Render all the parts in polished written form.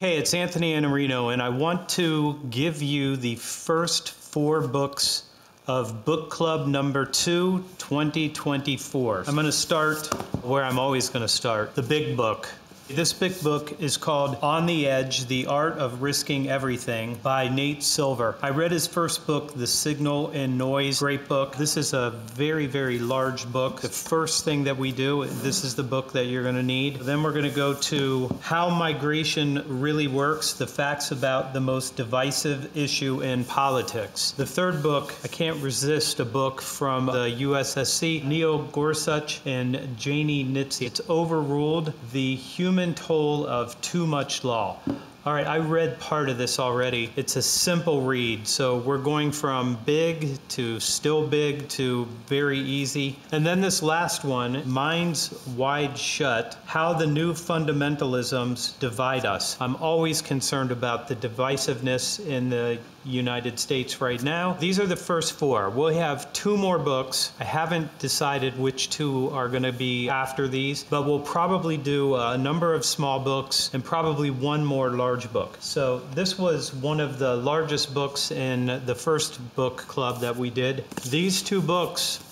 Hey, it's Anthony Iannarino, and I want to give you the first 4 books of book club number 2, 2024. I'm going to start where I'm always going to start, the big book. This big book is called On the Edge, The Art of Risking Everything by Nate Silver. I read his first book, The Signal in Noise. Great book. This is a very, very large book. The first thing that we do, this is the book that you're going to need. Then we're going to go to How Migration Really Works, the facts about the most divisive issue in politics. The third book, I can't resist a book from the USSC, Neil Gorsuch and Janie Nitze. It's Overruled, the Human Toll of Too Much Law. All right, I read part of this already. It's a simple read, so we're going from big to still big to very easy. And then this last one, Minds Wide Shut, How the New Fundamentalisms Divide Us. I'm always concerned about the divisiveness in the United States right now. These are the first 4. We'll have 2 more books. I haven't decided which 2 are going to be after these, but we'll probably do a number of small books and probably 1 more large book. So this was one of the largest books in the first book club that we did. These 2 books,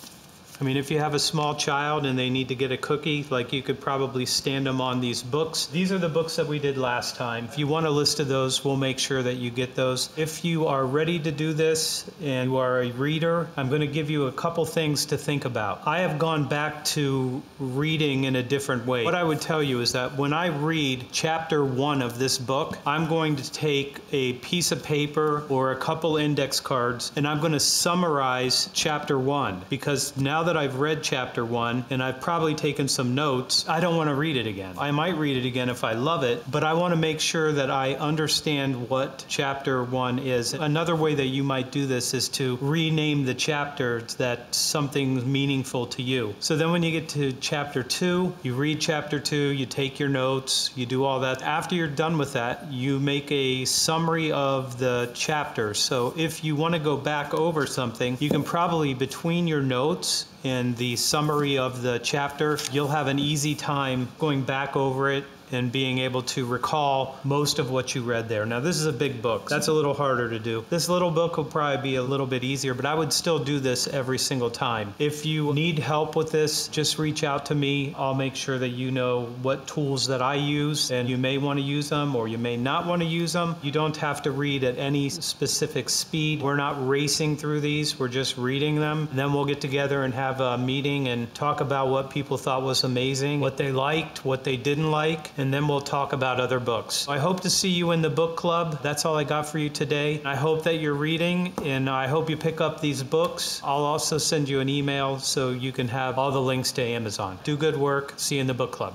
I mean, if you have a small child and they need to get a cookie, like, you could probably stand them on these books. These are the books that we did last time. If you want a list of those, we'll make sure that you get those. If you are ready to do this and you are a reader, I'm going to give you a couple things to think about. I have gone back to reading in a different way. What I would tell you is that when I read chapter 1 of this book, I'm going to take a piece of paper or a couple index cards and I'm going to summarize chapter 1, because now that I've read chapter 1 and I've probably taken some notes, I don't want to read it again. I might read it again if I love it, but I want to make sure that I understand what chapter 1 is. Another way that you might do this is to rename the chapters that something's meaningful to you. So then when you get to chapter 2, you read chapter 2, you take your notes, you do all that. After you're done with that, you make a summary of the chapters. So if you want to go back over something, you can probably, between your notes and the summary of the chapter, you'll have an easy time going back over it and being able to recall most of what you read there. Now, this is a big book. That's a little harder to do. This little book will probably be a little bit easier, but I would still do this every single time. If you need help with this, just reach out to me. I'll make sure that you know what tools that I use, and you may want to use them or you may not want to use them. You don't have to read at any specific speed. We're not racing through these. We're just reading them. And then we'll get together and have a meeting and talk about what people thought was amazing, what they liked, what they didn't like, and then we'll talk about other books. I hope to see you in the book club. That's all I got for you today. I hope that you're reading, and I hope you pick up these books. I'll also send you an email so you can have all the links to Amazon. Do good work. See you in the book club.